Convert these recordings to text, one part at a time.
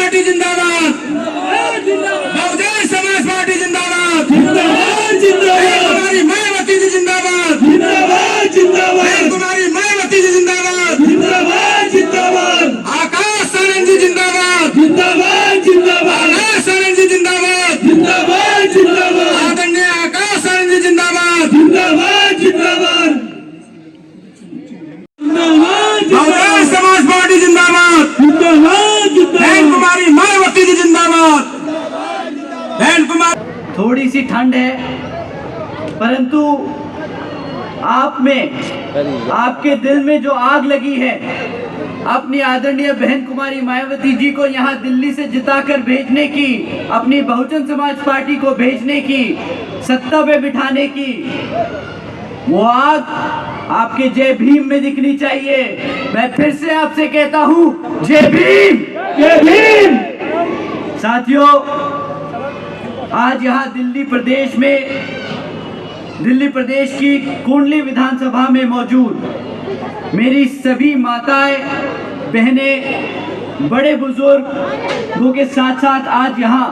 Party जिंदाबाद, Bahujan Samaj party जिंदाबाद, कुमारी मायावती जी जिंदाबाद, कुमारी मायावती जी जिंदाबाद, आकाश सारंग जी जिंदाबाद, आकाश सारंग जी जिंदाबाद, आदरणीय आकाश सारंग जी जिंदाबाद, बहुजन समाज पार्टी जिंदाबाद, कुमारी मायावती जी जिंदाबाद, थोड़ी सी ठंड है, परंतु आप में, आपके दिल में जो आग लगी है अपनी आदरणीय बहन कुमारी मायावती जी को यहाँ दिल्ली से जिताकर भेजने की, अपनी बहुजन समाज पार्टी को भेजने की, सत्ता पे बिठाने की, वो आग आपके जय भीम में दिखनी चाहिए। मैं फिर से आपसे कहता हूँ, जय भीम, जय भीम। साथियों, आज यहाँ दिल्ली प्रदेश की कुंडली विधानसभा में मौजूद मेरी सभी माताएं, बहनें, बड़े बुजुर्गों के साथ साथ आज यहाँ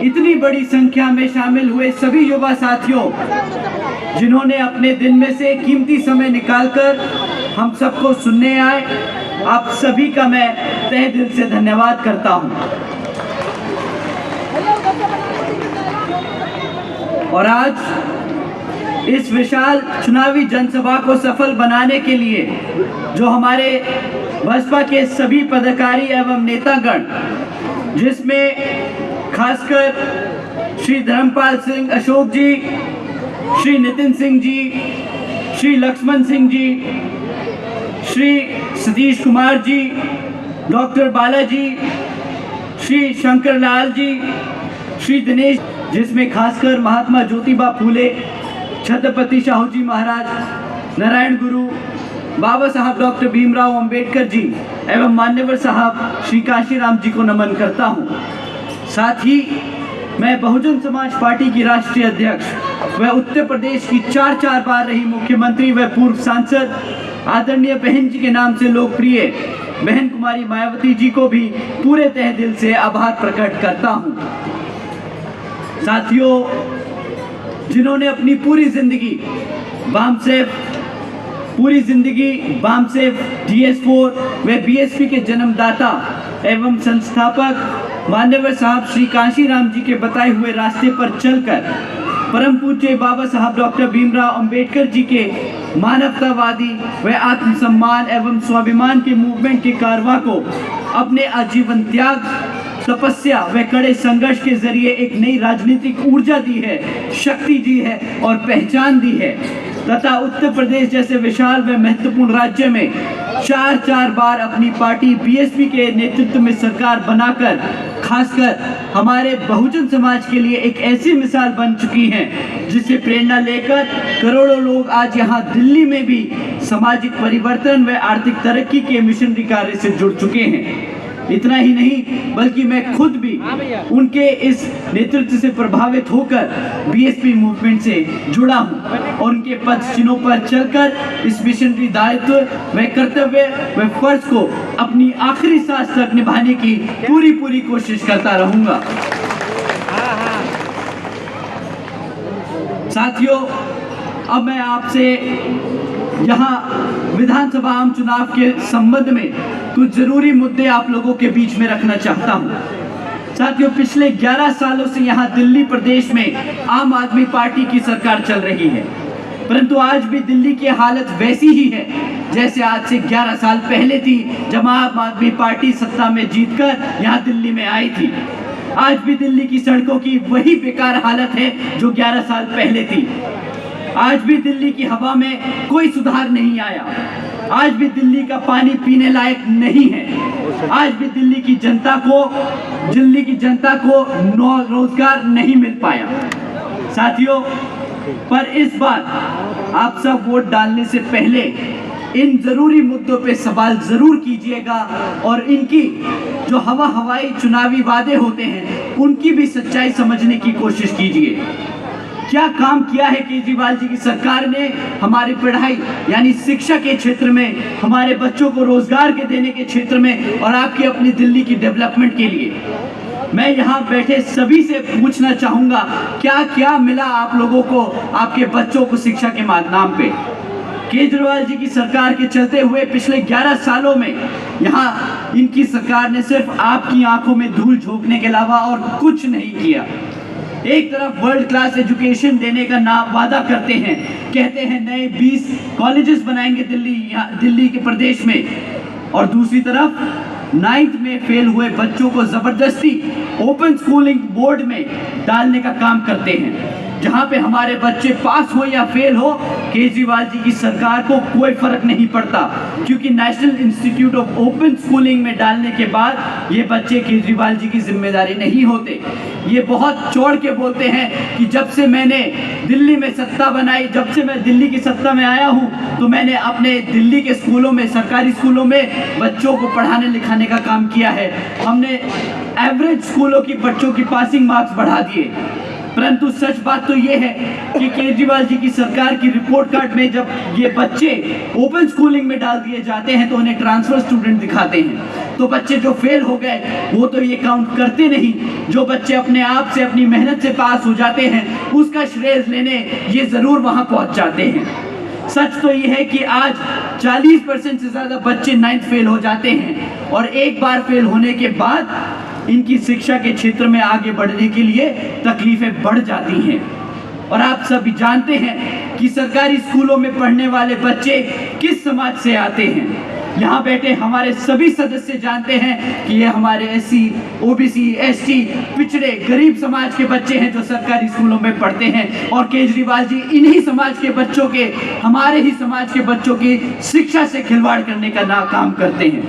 इतनी बड़ी संख्या में शामिल हुए सभी युवा साथियों, जिन्होंने अपने दिन में से कीमती समय निकालकर हम सबको सुनने आए, आप सभी का मैं तहे दिल से धन्यवाद करता हूँ। और आज इस विशाल चुनावी जनसभा को सफल बनाने के लिए जो हमारे बसपा के सभी पदाधिकारी एवं नेतागण, जिसमें खासकर श्री धर्मपाल सिंह अशोक जी, श्री नितिन सिंह जी, श्री लक्ष्मण सिंह जी, श्री सतीश कुमार जी, डॉक्टर बालाजी, श्री शंकर लाल जी, श्री दिनेश, जिसमें खासकर महात्मा ज्योतिबा फूले, छत्रपति शाहू जी महाराज, नारायण गुरु, बाबा साहब डॉक्टर भीमराव अंबेडकर जी एवं मान्यवर साहब श्री काशीराम जी को नमन करता हूं। साथ ही मैं बहुजन समाज पार्टी की राष्ट्रीय अध्यक्ष व उत्तर प्रदेश की चार बार रही मुख्यमंत्री व पूर्व सांसद आदरणीय बहन जी के नाम से लोकप्रिय बहन कुमारी मायावती जी को भी पूरे तहे दिल से आभार प्रकट करता हूं। साथियों, जिन्होंने अपनी पूरी जिंदगी बामसेफ, DS4 व BSP के जन्मदाता एवं संस्थापक मान्यवर साहब श्री काशीराम जी के बताए हुए रास्ते पर चलकर परम पूज्य बाबा साहब डॉक्टर भीमराव अंबेडकर जी के मानवतावादी व आत्मसम्मान एवं स्वाभिमान के मूवमेंट के कारवां को अपने आजीवन त्याग, तपस्या व कड़े संघर्ष के जरिए एक नई राजनीतिक ऊर्जा दी है, शक्ति दी है और पहचान दी है, तथा उत्तर प्रदेश जैसे विशाल व महत्वपूर्ण राज्य में चार बार अपनी पार्टी BSP के नेतृत्व में सरकार बनाकर खासकर हमारे बहुजन समाज के लिए एक ऐसी मिसाल बन चुकी हैं, जिससे प्रेरणा लेकर करोड़ों लोग आज यहाँ दिल्ली में भी सामाजिक परिवर्तन व आर्थिक तरक्की के मिशनरी कार्य से जुड़ चुके हैं। इतना ही नहीं, बल्कि मैं खुद भी उनके इस नेतृत्व से प्रभावित होकर BSP मूवमेंट से जुड़ा हूं और उनके पद चिन्हों पर चलकर इस मिशनरी दायित्व व कर्तव्य व फर्ज को अपनी आखिरी सांस तक निभाने की पूरी कोशिश करता रहूंगा। साथियों, अब मैं आपसे यहाँ विधानसभा आम चुनाव के संबंध में कुछ जरूरी मुद्दे आप लोगों के बीच में रखना चाहता हूँ। साथियों, पिछले 11 सालों से यहाँ दिल्ली प्रदेश में आम आदमी पार्टी की सरकार चल रही है, परंतु आज भी दिल्ली की हालत वैसी ही है जैसे आज से 11 साल पहले थी, जब आम आदमी पार्टी सत्ता में जीतकर यहाँ दिल्ली में आई थी। आज भी दिल्ली की सड़कों की वही बेकार हालत है जो 11 साल पहले थी। आज भी दिल्ली की हवा में कोई सुधार नहीं आया। आज भी दिल्ली का पानी पीने लायक नहीं है। आज भी दिल्ली की जनता को रोजगार नहीं मिल पाया। साथियों, पर इस बार आप सब वोट डालने से पहले इन जरूरी मुद्दों पे सवाल जरूर कीजिएगा और इनकी जो हवाई चुनावी वादे होते हैं उनकी भी सच्चाई समझने की कोशिश कीजिए। क्या काम किया है केजरीवाल जी की सरकार ने हमारी पढ़ाई यानी शिक्षा के क्षेत्र में, हमारे बच्चों को रोजगार के देने के क्षेत्र में और आपकी अपनी दिल्ली की डेवलपमेंट के लिए। मैं यहाँ बैठे सभी से पूछना चाहूँगा, क्या क्या मिला आप लोगों को, आपके बच्चों को शिक्षा के नाम पे? केजरीवाल जी की सरकार के चलते हुए पिछले 11 सालों में यहाँ इनकी सरकार ने सिर्फ आपकी आंखों में धूल झोंकने के अलावा और कुछ नहीं किया। एक तरफ वर्ल्ड क्लास एजुकेशन देने का नाम वादा करते हैं, कहते हैं नए 20 कॉलेजेस बनाएंगे दिल्ली के प्रदेश में, और दूसरी तरफ 9th में फेल हुए बच्चों को जबरदस्ती ओपन स्कूलिंग बोर्ड में डालने का काम करते हैं। जहां पे हमारे बच्चे पास हो या फेल हो, केजरीवाल जी की सरकार को कोई फर्क नहीं पड़ता, क्योंकि national institute of open schooling में डालने के बाद ये बच्चे केजरीवाल जी की जिम्मेदारी नहीं होते। ये बहुत चौड़ के बोलते हैं कि जब से मैंने दिल्ली में सत्ता बनाई, जब से मैं दिल्ली की सत्ता में आया हूं, तो मैंने अपने दिल्ली के स्कूलों में, सरकारी स्कूलों में बच्चों को पढ़ाने लिखाने का काम किया है। हमने एवरेज स्कूलों की बच्चों की पासिंग मार्क्स बढ़ा दिए। परंतु सच बात तो ये है कि केजरीवाल जी की सरकार की रिपोर्ट कार्ड में जब ये बच्चे ओपन स्कूलिंग में डाल दिए जाते हैं तो उन्हें ट्रांसफर स्टूडेंट दिखाते हैं। तो बच्चे जो फेल हो गए वो तो ये काउंट करते नहीं। जो बच्चे अपने आप से, अपनी मेहनत से पास हो जाते हैं, उसका श्रेय लेने ये जरूर वहां पहुंच जाते हैं। सच तो ये है कि आज 40% से ज्यादा बच्चे 9th फेल हो जाते हैं, और एक बार फेल होने के बाद इनकी शिक्षा के क्षेत्र में आगे बढ़ने के लिए तकलीफें बढ़ जाती हैं। और आप सभी जानते हैं कि सरकारी स्कूलों में पढ़ने वाले बच्चे किस समाज से आते हैं। यहाँ बैठे हमारे सभी सदस्य जानते हैं कि ये हमारे SC, OBC, ST, पिछड़े गरीब समाज के बच्चे हैं जो सरकारी स्कूलों में पढ़ते हैं, और केजरीवाल जी इन्हीं समाज के बच्चों के, हमारे ही समाज के बच्चों की शिक्षा से खिलवाड़ करने का काम करते हैं।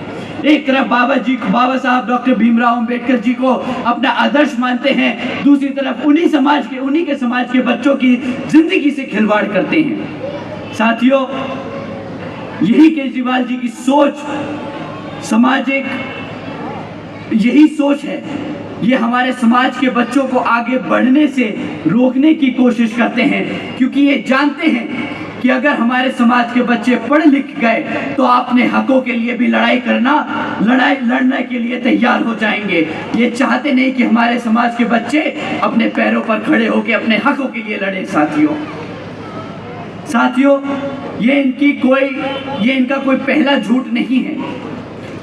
एक तरफ बाबा साहब डॉक्टर भीमराव अंबेडकर जी को अपना आदर्श मानते हैं, दूसरी तरफ उन्हीं के समाज के बच्चों की जिंदगी से खिलवाड़ करते हैं। साथियों, यही केजरीवाल जी की सोच, सामाजिक यही सोच है, ये हमारे समाज के बच्चों को आगे बढ़ने से रोकने की कोशिश करते हैं, क्योंकि ये जानते हैं कि अगर हमारे समाज के बच्चे पढ़ लिख गए तो अपने हकों के लिए भी लड़ने के लिए तैयार हो जाएंगे। ये चाहते नहीं कि हमारे समाज के बच्चे अपने पैरों पर खड़े होकर अपने हकों के लिए लड़े। साथियों, ये इनका कोई पहला झूठ नहीं है।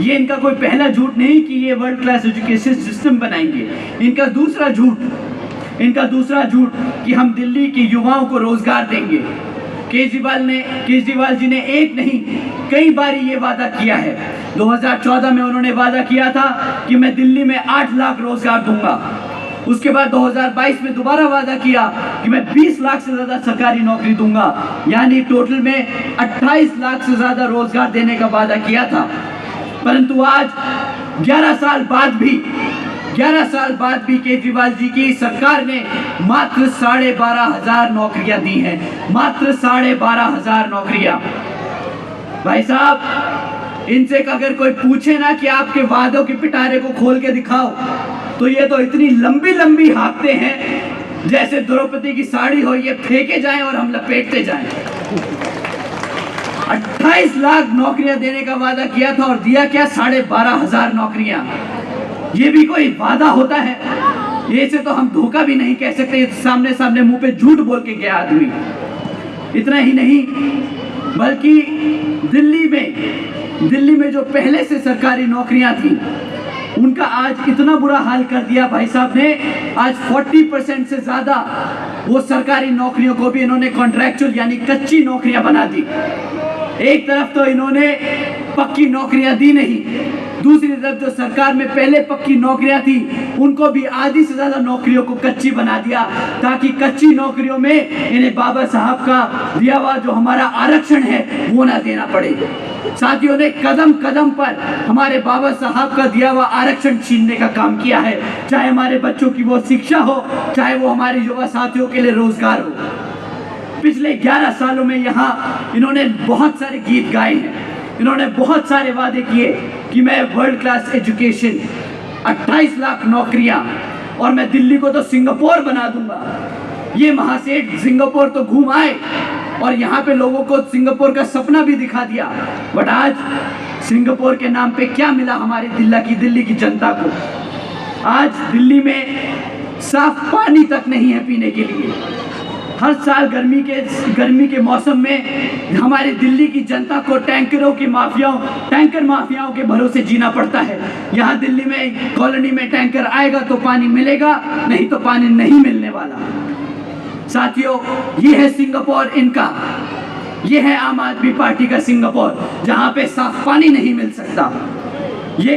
ये इनका कोई पहला झूठ नहीं कि ये वर्ल्ड क्लास एजुकेशन सिस्टम बनाएंगे। इनका दूसरा झूठ कि हम दिल्ली के युवाओं को रोजगार देंगे। केजरीवाल जी ने एक नहीं कई बार ये वादा किया है। 2014 में उन्होंने वादा किया था कि मैं दिल्ली में 8 लाख रोजगार दूंगा। उसके बाद 2022 में दोबारा वादा किया कि मैं 20 लाख से ज्यादा सरकारी नौकरी दूंगा, यानी टोटल में 28 लाख से ज्यादा रोजगार देने का वादा किया था। परंतु आज 11 साल बाद भी केजरीवाल जी की सरकार ने मात्र 12,500 नौकरियां दी हैं। मात्र 12,500 नौकरियां। भाई साहब, इनसे अगर कोई पूछे ना कि आपके वादों के पिटारे को खोल के दिखाओ, तो ये तो इतनी लंबी हाँकते हैं जैसे द्रौपदी की साड़ी हो, ये फेंके जाएं और हम लपेटते जाएं। 28 लाख नौकरियां देने का वादा किया था और दिया क्या? 12,500 नौकरियां। ये भी कोई वादा होता है? ये से तो हम धोखा भी नहीं कह सकते। सामने मुंह पे झूठ बोल के गया आदमी। इतना ही नहीं, बल्कि दिल्ली में जो पहले से सरकारी नौकरियां थी, उनका आज इतना बुरा हाल कर दिया भाई साहब ने। आज 40% से ज्यादा वो सरकारी नौकरियों को भी इन्होंने कॉन्ट्रैक्चुअल यानी कच्ची नौकरियां बना दी। एक तरफ तो इन्होंने पक्की नौकरियां दी नहीं, दूसरी तरफ जो सरकार में पहले पक्की नौकरियां थी उनको भी आधी से ज्यादा नौकरियों को कच्ची बना दिया, ताकि कच्ची नौकरियों में इन्हें बाबा साहब का दिया हुआ जो हमारा आरक्षण है वो ना देना पड़े। साथियों ने कदम कदम पर हमारे बाबा साहब का दिया हुआ आरक्षण छीनने का काम किया है, चाहे हमारे बच्चों की वो शिक्षा हो, चाहे वो हमारे युवा साथियों के लिए रोजगार हो। पिछले 11 सालों में यहाँ इन्होंने बहुत सारे गीत गाए हैं, इन्होंने बहुत सारे वादे किए कि मैं वर्ल्ड क्लास एजुकेशन, 28 लाख नौकरियां, और मैं दिल्ली को तो सिंगापुर बना दूंगा। ये महासेठ सिंगापुर तो घूम आए और यहाँ पे लोगों को सिंगापुर का सपना भी दिखा दिया, बट आज सिंगापुर के नाम पे क्या मिला हमारे दिल्ली की जनता को? आज दिल्ली में साफ पानी तक नहीं है पीने के लिए। हर साल गर्मी के मौसम में हमारे दिल्ली की जनता को टैंकर माफियाओं के भरोसे जीना पड़ता है। यहाँ दिल्ली में कॉलोनी में टैंकर आएगा तो पानी मिलेगा, नहीं तो पानी नहीं मिलने वाला। साथियों, ये है सिंगापुर इनका, ये है आम आदमी पार्टी का सिंगापुर, जहाँ पे साफ पानी नहीं मिल सकता। ये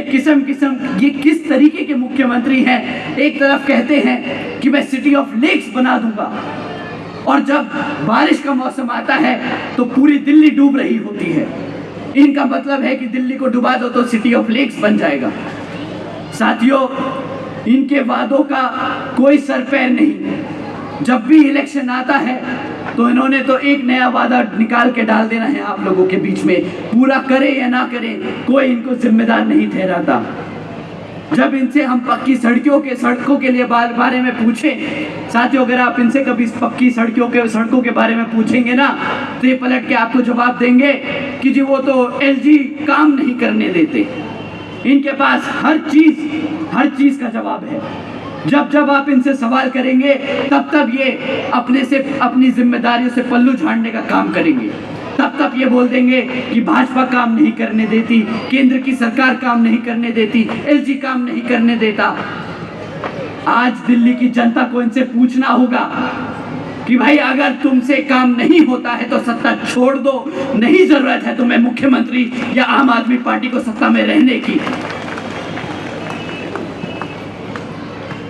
किस तरीके के मुख्यमंत्री हैं? एक तरफ कहते हैं कि मैं सिटी ऑफ लेक्स बना दूंगा, और जब बारिश का मौसम आता है तो पूरी दिल्ली डूब रही होती है। इनका मतलब है कि दिल्ली को डुबा दो तो सिटी ऑफ लेक्स बन जाएगा। साथियों, इनके वादों का कोई सर पैर नहीं। जब भी इलेक्शन आता है तो इन्होंने तो एक नया वादा निकाल के डाल देना है आप लोगों के बीच में। पूरा करे या ना करे, कोई इनको जिम्मेदार नहीं ठहराता। जब इनसे हम पक्की सड़कों के लिए बारे में पूछे, साथियों, अगर आप इनसे कभी पक्की सड़कों के बारे में पूछेंगे ना, तो ये पलट के आपको जवाब देंगे कि जी वो तो एलजी काम नहीं करने देते। इनके पास हर चीज का जवाब है। जब आप इनसे सवाल करेंगे तब ये अपनी जिम्मेदारियों से पल्लू झाड़ने का काम करेंगे। तब ये बोल देंगे कि भाजपा काम नहीं करने देती, केंद्र की सरकार काम नहीं करने देती, एलजी काम नहीं करने देता। आज दिल्ली की जनता को इनसे पूछना होगा कि भाई अगर तुमसे काम नहीं होता है तो सत्ता छोड़ दो, नहीं जरूरत है तुम्हें मुख्यमंत्री या आम आदमी पार्टी को सत्ता में रहने की।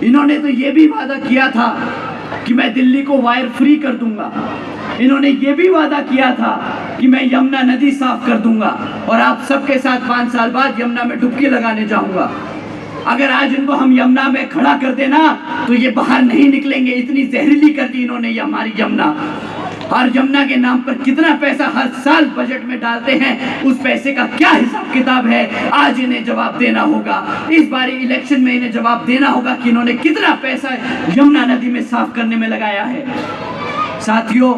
इन्होंने तो ये भी वादा किया था कि मैं दिल्ली को वायर फ्री कर दूंगा। इन्होंने ये भी वादा किया था कि मैं यमुना नदी साफ कर दूंगा और आप सबके साथ 5 साल बाद यमुना में डुबकी लगाने जाऊंगा। अगर आज इनको हम यमुना में खड़ा कर देना तो ये बाहर नहीं निकलेंगे। इतनी जहरीली कर दी इन्होंने ये हमारी यमुना। और यमुना के नाम पर कितना पैसा हर साल बजट में डालते हैं, उस पैसे का क्या हिसाब किताब है, आज इन्हें जवाब देना होगा। इस बार इलेक्शन में इन्हें जवाब देना होगा कि इन्होंने कितना पैसा यमुना नदी में साफ करने में लगाया है। साथियों,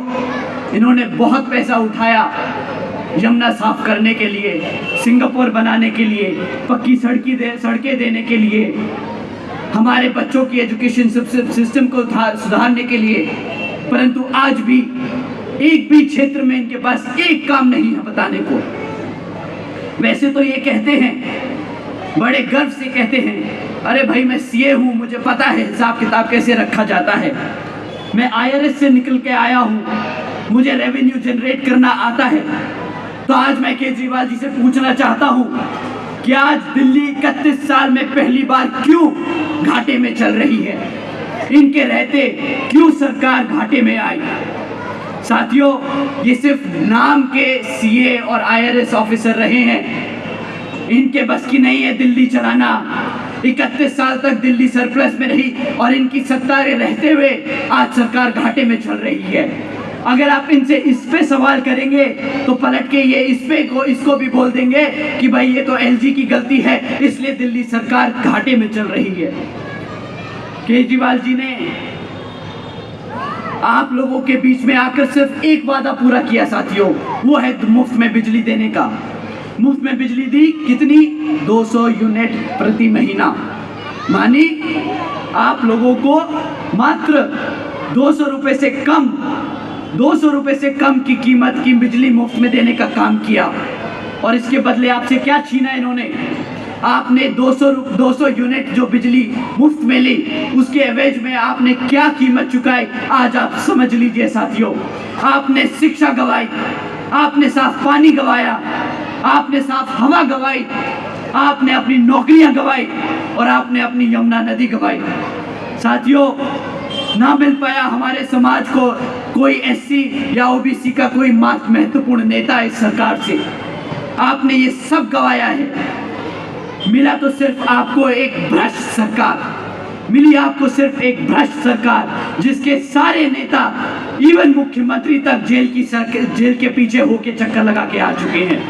इन्होंने बहुत पैसा उठाया यमुना साफ करने के लिए, सिंगापुर बनाने के लिए, पक्की सड़कें देने के लिए, हमारे बच्चों की एजुकेशन सिस्टम को सुधारने के लिए। परंतु आज भी एक भी क्षेत्र में इनके पास एक काम नहीं है बताने को। वैसे तो ये कहते हैं, बड़े गर्व से कहते हैं, अरे भाई मैं सीए हूँ, मुझे पता है हिसाब किताब कैसे रखा जाता है, मैं आईआरएस से निकल के आया हूँ, मुझे रेवेन्यू जनरेट करना आता है। तो आज मैं केजरीवाल जी से पूछना चाहता हूँ कि आज दिल्ली 31 साल में पहली बार क्यों घाटे में चल रही है? इनके रहते क्यों सरकार घाटे में आई? साथियों, ये सिर्फ नाम के सीए और आईआरएस ऑफिसर रहे हैं, इनके बस की नहीं है दिल्ली चलाना। 31 साल तक दिल्ली सरप्लस में रही और इनकी सत्ता रहते हुए आज सरकार घाटे में चल रही है। अगर आप इनसे इस पे सवाल करेंगे तो पलट के ये इसको भी बोल देंगे कि भाई ये तो एलजी की गलती है, इसलिए दिल्ली सरकार घाटे में चल रही है। केजरीवाल जी ने आप लोगों के बीच में आकर सिर्फ एक वादा पूरा किया साथियों, वो है मुफ्त में बिजली देने का। मुफ्त में बिजली दी कितनी? 200 यूनिट प्रति महीना। मानी आप लोगों को मात्र 200 रुपए से कम की कीमत की बिजली मुफ्त में देने का काम किया। और इसके बदले आपसे क्या छीना इन्होंने? आपने 200 यूनिट जो बिजली मुफ्त में ली, उसके एवज में आपने क्या कीमत चुकाई, आज आप समझ लीजिए साथियों। आपने शिक्षा गवाई, आपने साफ पानी गवाया, आपने साफ हवा गवाई, आपने अपनी नौकरियां गवाई और आपने अपनी यमुना नदी गवाई। साथियों, ना मिल पाया हमारे समाज को कोई एससी या ओबीसी का कोई महत्वपूर्ण नेता इस सरकार से। आपने ये सब गवाया है। मिला तो सिर्फ आपको एक भ्रष्ट सरकार, मिली आपको सिर्फ एक भ्रष्ट सरकार, जिसके सारे नेता इवन मुख्यमंत्री तक जेल के पीछे होके चक्कर लगा के आ चुके हैं।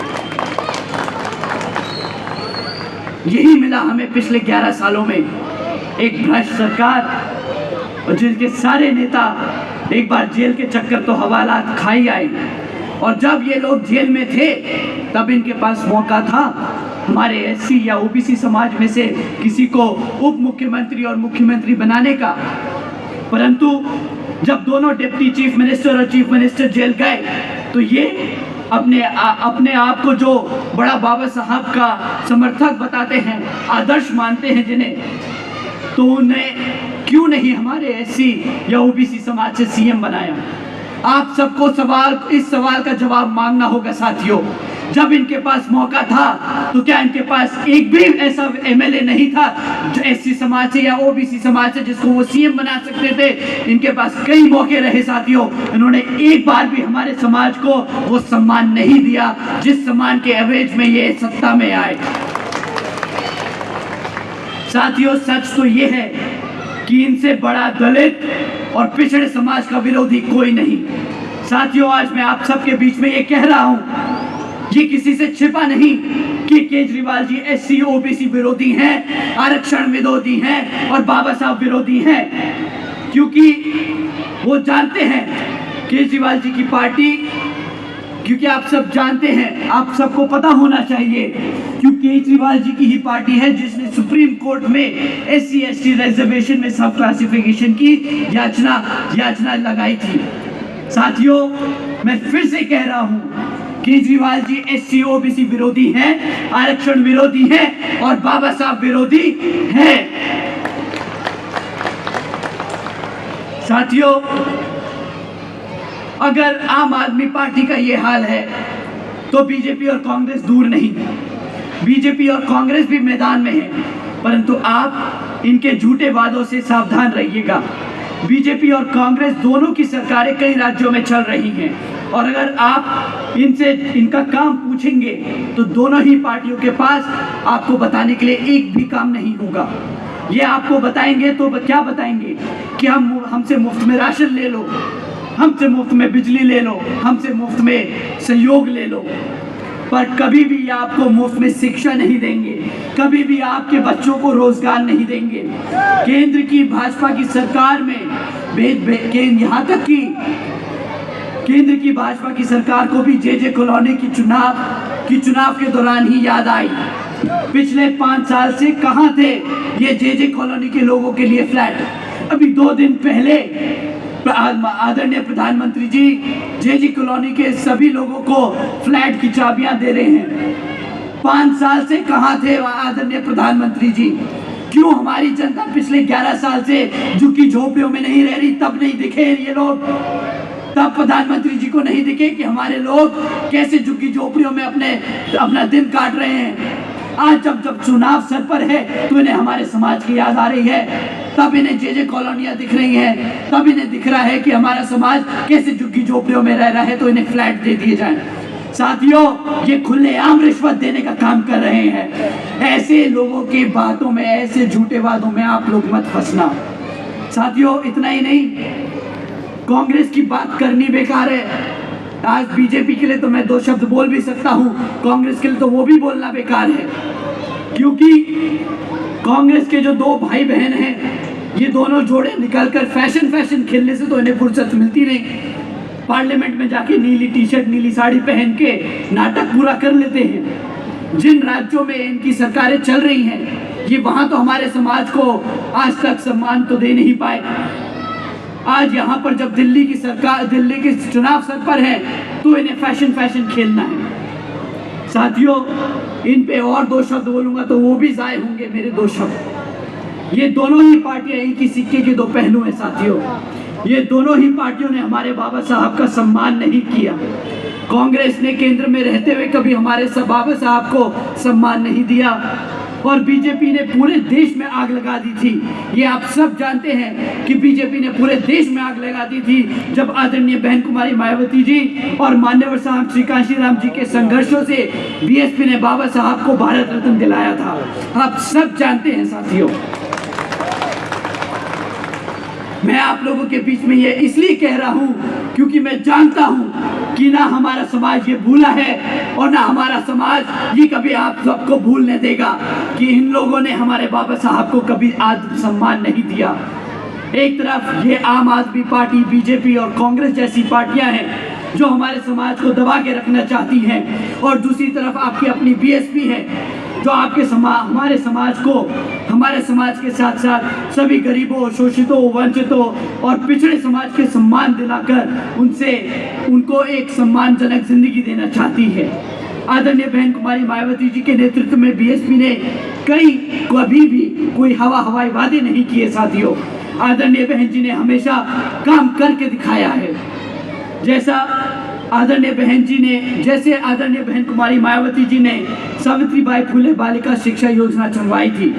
यही मिला हमें पिछले 11 सालों में, एक भ्रष्ट सरकार और जिनके सारे नेता एक बार जेल के चक्कर तो हवालात खाई आए, और जब ये लोग जेल में थे तब इनके पास मौका था हमारे एससी या ओबीसी समाज में से किसी को उप मुख्यमंत्री और मुख्यमंत्री बनाने का। परंतु जब दोनों डिप्टी चीफ मिनिस्टर और चीफ मिनिस्टर जेल गए तो ये अपने आप को जो बड़ा बाबा साहब का समर्थक बताते हैं, आदर्श मानते हैं जिन्हें, तो उन्हें क्यों नहीं हमारे एससी या ओबीसी समाज से सीएम बनाया। आप सबको इस सवाल का जवाब मांगना होगा साथियों। जब इनके पास मौका था तो क्या इनके पास एक भी ऐसा एमएलए नहीं था जो एससी समाज से या ओबीसी समाज से जिसको वो सीएम बना सकते थे? इनके पास कई मौके रहे साथियों, इन्होंने एक बार भी हमारे समाज को वो सम्मान नहीं दिया जिस सम्मान के एवरेज में ये सत्ता में आए। साथियों, सच तो ये है कि इनसे बड़ा दलित और पिछड़े समाज का विरोधी कोई नहीं। साथियों, आज मैं आप सबके बीच में ये कह रहा हूं, ये किसी से छिपा नहीं कि केजरीवाल जी एससी ओबीसी विरोधी हैं, आरक्षण विरोधी हैं और बाबा साहब विरोधी हैं, क्योंकि वो जानते हैं केजरीवाल जी की पार्टी, क्योंकि आप सब जानते हैं, आप सबको पता होना चाहिए, क्योंकि केजरीवाल जी की ही पार्टी है जिसने सुप्रीम कोर्ट में एससी एसटी रिजर्वेशन में सब क्लासिफिकेशन की याचना लगाई थी। साथियों, मैं फिर से कह रहा हूं, केजरीवाल जी एससी ओबीसी विरोधी हैं, आरक्षण विरोधी हैं और बाबा साहब विरोधी हैं। साथियों, अगर आम आदमी पार्टी का ये हाल है तो बीजेपी और कांग्रेस दूर नहीं। बीजेपी और कांग्रेस भी मैदान में है, परंतु आप इनके झूठे वादों से सावधान रहिएगा। बीजेपी और कांग्रेस दोनों की सरकारें कई राज्यों में चल रही हैं, और अगर आप इनसे इनका काम पूछेंगे तो दोनों ही पार्टियों के पास आपको बताने के लिए एक भी काम नहीं होगा। ये आपको बताएंगे तो क्या बताएंगे कि हमसे मुफ्त में राशन ले लो, हमसे मुफ्त में बिजली ले लो, हमसे मुफ्त में सहयोग ले लो, पर कभी भी आपको मुफ्त में शिक्षा नहीं देंगे, कभी भी आपके बच्चों को रोजगार नहीं देंगे। केंद्र की भाजपा की सरकार में यहाँ तक कि केंद्र की भाजपा की सरकार को भी जे कॉलोनी की चुनाव के दौरान ही याद आई। पिछले 5 साल से कहां थे ये जे कॉलोनी के लोगों के लिए फ्लैट? अभी 2 दिन पहले आदरणीय प्रधानमंत्री जी जे कॉलोनी के सभी लोगों को फ्लैट की चाबियां दे रहे हैं। 5 साल से कहां थे आदरणीय प्रधानमंत्री जी? क्यों हमारी जनता पिछले 11 साल से झुग्गी झोपड़ियों में नहीं रह रही? तब नहीं दिखे ये लोग, तब प्रधानमंत्री जी को नहीं दिखे कि हमारे लोग कैसे झुग्गी झोपड़ियों में अपना दिन काट रहे हैं। आज जब चुनाव सर पर है तो इन्हें हमारे समाज की याद आ रही है, तब इन्हें जे कॉलोनियां दिख रही हैं, तब इन्हें दिख रहा है कि हमारा समाज कैसे झुग्गी झोपड़ियों में रह रहा है, तो इन्हें फ्लैट दे दिए जाएं। साथियों, ये खुलेआम रिश्वत देने का काम कर रहे हैं। ऐसे लोगों की बातों में, ऐसे झूठे वादों में आप लोग मत फंसना। साथियों, इतना ही नहीं, कांग्रेस की बात करनी बेकार है। आज बीजेपी के लिए तो मैं 2 शब्द बोल भी सकता हूं, कांग्रेस के लिए तो वो भी बोलना बेकार है, क्योंकि कांग्रेस के जो 2 भाई बहन हैं, ये दोनों जोड़े निकलकर फैशन खेलने से तो इन्हें फुर्सत मिलती नहीं। पार्लियामेंट में जाके नीली टी-शर्ट नीली साड़ी पहन के नाटक पूरा कर लेते हैं। जिन राज्यों में इनकी सरकारें चल रही हैं, ये वहां तो हमारे समाज को आज तक सम्मान तो दे नहीं पाए। आज यहाँ पर जब दिल्ली के चुनाव सर पर है तो इन्हें फैशन खेलना है। साथियों, इन पे और 2 शब्द बोलूंगा तो वो भी जाए होंगे मेरे 2 शब्द। ये दोनों ही पार्टियां एक ही सिक्के के 2 पहलू हैं साथियों। ये दोनों ही पार्टियों ने हमारे बाबा साहब का सम्मान नहीं किया। कांग्रेस ने केंद्र में रहते हुए कभी हमारे बाबा साहब को सम्मान नहीं दिया, और बीजेपी ने पूरे देश में आग लगा दी थी। ये आप सब जानते हैं कि बीजेपी ने पूरे देश में आग लगा दी थी जब आदरणीय बहन कुमारी मायावती जी और मान्यवर साहब श्री कांशीराम जी के संघर्षों से बीएसपी ने बाबा साहब को भारत रत्न दिलाया था। आप सब जानते हैं साथियों। मैं आप लोगों के बीच में ये इसलिए कह रहा हूं क्योंकि मैं जानता हूं कि ना हमारा समाज ये भूला है और ना हमारा समाज ये कभी आप सबको भूलने देगा कि इन लोगों ने हमारे बाबा साहब को कभी आत्म सम्मान नहीं दिया। एक तरफ ये आम आदमी पार्टी, बीजेपी और कांग्रेस जैसी पार्टियां हैं जो हमारे समाज को दबा के रखना चाहती हैं, और दूसरी तरफ आपकी अपनी बीएसपी है जो आपके हमारे समाज को, हमारे समाज के साथ साथ सभी गरीबों, शोषितों, वंचितों और पिछड़े समाज के सम्मान दिलाकर उनको एक सम्मानजनक जिंदगी देना चाहती है। आदरणीय बहन कुमारी मायावती जी के नेतृत्व में बीएसपी ने कभी भी कोई हवाई वादे नहीं किए साथियों। आदरणीय बहन जी ने हमेशा काम करके दिखाया है। जैसे आदरणीय बहन कुमारी मायावती जी ने सावित्रीबाई फुले बालिका शिक्षा योजना चलवाई थी,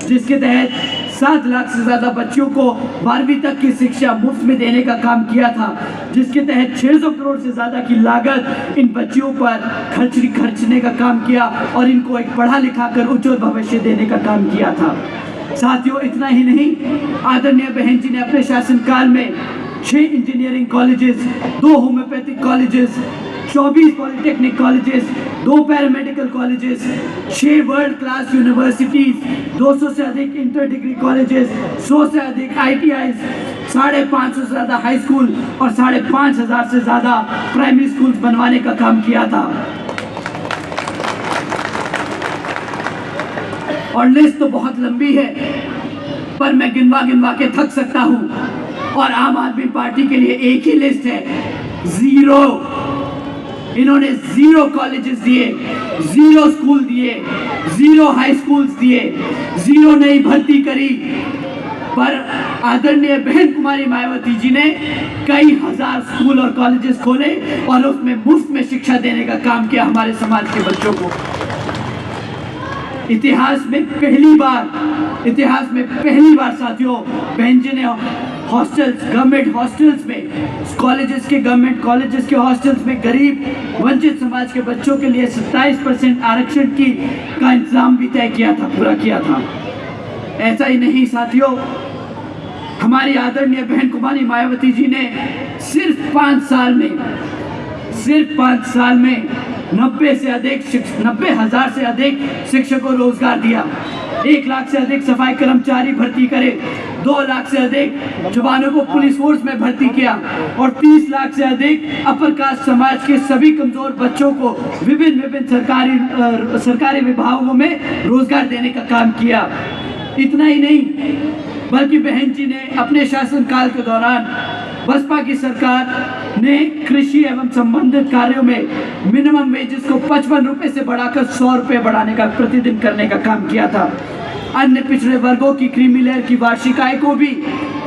जिसके तहत 7 लाख से ज़्यादा बच्चियों को 12वीं तक की शिक्षा मुफ्त में देने का काम किया था, जिसके तहत 600 करोड़ से ज़्यादा की लागत इन बच्चियों पर खर्चने का काम किया और इनको एक पढ़ा लिखा कर उज्जवल भविष्य देने का काम किया था। साथियों, इतना ही नहीं, आदरणीय बहन जी ने अपने शासनकाल में 6 engineering colleges, 2 homeopathic colleges, 24 polytechnic colleges, 2 paramedical colleges, 6 world class universities, 200 से अधिक इंटर डिग्री कॉलेजेस, 100 से अधिक ITIs, 550 से ज़्यादा हाई स्कूल और 5,500 से ज़्यादा प्राइमरी स्कूल बनवाने का काम किया था। और लिस्ट तो बहुत लंबी है, पर मैं गिनवा के थक सकता हूँ। और आम आदमी पार्टी के लिए एक ही लिस्ट है, 0। इन्होंने 0 कॉलेजेस दिए, 0 स्कूल दिए, 0 हाई स्कूल्स दिए, 0 नई भर्ती करी। पर आदरणीय बहन कुमारी मायावती जी ने कई हजार स्कूल और कॉलेजेस खोले और उसमें मुफ्त में शिक्षा देने का काम किया हमारे समाज के बच्चों को। इतिहास में पहली बार साथियों, बहन जी ने गवर्नमेंट हॉस्टल्स में, गवर्नमेंट कॉलेजेस के हॉस्टल्स में गरीब वंचित समाज के बच्चों के लिए 27% आरक्षण का इंतजाम भी पूरा किया था। ऐसा ही नहीं साथियों, हमारी आदरणीय बहन कुमारी मायावती जी ने सिर्फ 5 साल में 90,000 से अधिक शिक्षकों को रोजगार दिया, 1 लाख से अधिक सफाई कर्मचारी भर्ती करे, 2 लाख से अधिक जवानों को पुलिस फोर्स में भर्ती किया और 30 लाख से अधिक अपर कास्ट समाज के सभी कमजोर बच्चों को विभिन्न सरकारी विभागों में रोजगार देने का काम किया। इतना ही नहीं, बल्कि बहन जी ने अपने शासनकाल के दौरान बसपा की सरकार ने कृषि एवं संबंधित कार्यों में मिनिमम वेजेस को 55 रुपए से बढ़ाकर 100 रुपए बढ़ाने का प्रतिदिन करने का काम किया था। अन्य पिछड़े वर्गों की क्रीमी लेयर की वार्षिक आय को भी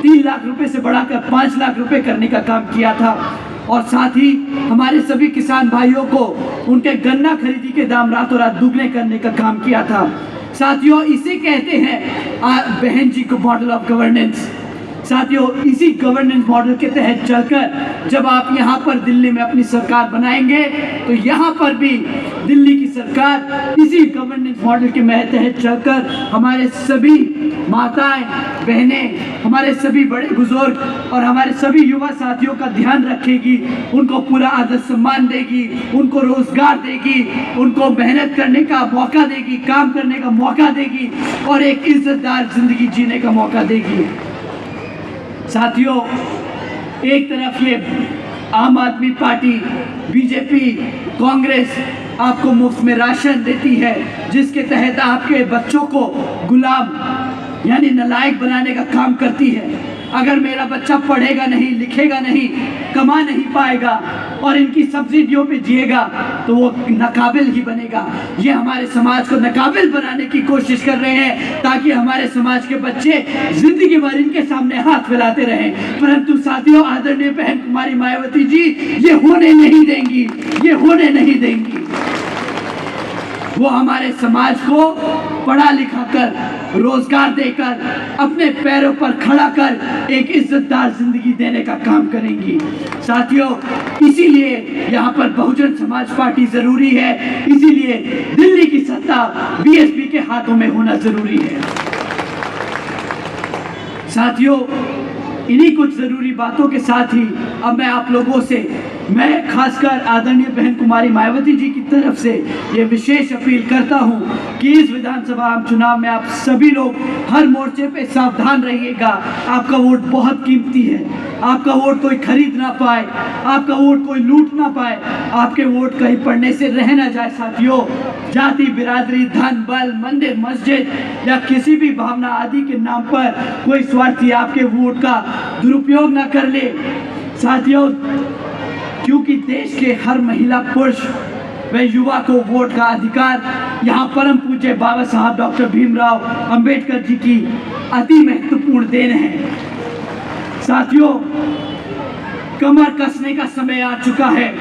3 लाख रुपए से बढ़ाकर 5 लाख रुपए करने का काम किया था। और साथ ही हमारे सभी किसान भाइयों को उनके गन्ना खरीदी के दाम रातों रात दुगने करने का काम किया था। साथियों, इसे कहते हैं बहन जी को मॉडल ऑफ गवर्नेंस। साथियों, इसी गवर्नेंस मॉडल के तहत चलकर जब आप यहाँ पर दिल्ली में अपनी सरकार बनाएंगे तो यहाँ पर भी दिल्ली की सरकार इसी गवर्नेंस मॉडल के तहत चलकर हमारे सभी माताएं, बहनें, हमारे सभी बड़े बुजुर्ग और हमारे सभी युवा साथियों का ध्यान रखेगी, उनको पूरा आदर सम्मान देगी, उनको रोजगार देगी, उनको मेहनत करने का मौका देगी, काम करने का मौका देगी और एक इज्जतदार जिंदगी जीने का मौका देगी। साथियों, एक तरफ ये आम आदमी पार्टी, बीजेपी, कांग्रेस आपको मुफ्त में राशन देती है, जिसके तहत आपके बच्चों को गुलाम यानी नालायक बनाने का काम करती है। अगर मेरा बच्चा पढ़ेगा नहीं, लिखेगा नहीं, कमा नहीं पाएगा और इनकी सब्सिडियों पे जिएगा तो वो नाकाबिल ही बनेगा। ये हमारे समाज को नाकाबिल बनाने की कोशिश कर रहे हैं ताकि हमारे समाज के बच्चे जिंदगी भर इनके सामने हाथ फैलाते रहें। परंतु साथियों, आदरणीय बहन कुमारी मायावती जी ये होने नहीं देंगी, ये होने नहीं देंगी। वो हमारे समाज को पढ़ा लिखा कर, रोजगार देकर, अपने पैरों पर खड़ा कर एक इज्जतदार जिंदगी देने का काम करेंगी। साथियों, इसीलिए यहाँ पर बहुजन समाज पार्टी जरूरी है, इसीलिए दिल्ली की सत्ता बीएसपी के हाथों में होना जरूरी है। साथियों, इन्हीं कुछ जरूरी बातों के साथ ही अब मैं आप लोगों से मैं खासकर आदरणीय बहन कुमारी मायावती जी की तरफ से ये विशेष अपील करता हूँ कि इस विधानसभा चुनाव में आप सभी लोग हर मोर्चे पे सावधान रहिएगा। आपका वोट बहुत कीमती है, आपका वोट कोई खरीद ना पाए, आपका वोट कोई लूट ना पाए, आपके वोट कहीं पड़ने से रह ना जाए। साथियों, जाति, बिरादरी, धन, बल, मंदिर, मस्जिद या किसी भी भावना आदि के नाम पर कोई स्वार्थी आपके वोट का दुरुपयोग ना कर ले। साथियों, क्योंकि देश के हर महिला, पुरुष व युवा को वोट का अधिकार यहाँ परम पूज्य बाबा साहब डॉक्टर भीमराव अंबेडकर जी की अति महत्वपूर्ण देन है। साथियों, कमर कसने का समय आ चुका है,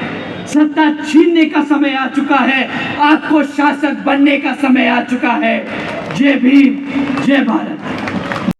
सत्ता छीनने का समय आ चुका है, आपको शासक बनने का समय आ चुका है। जय भीम, जय भारत।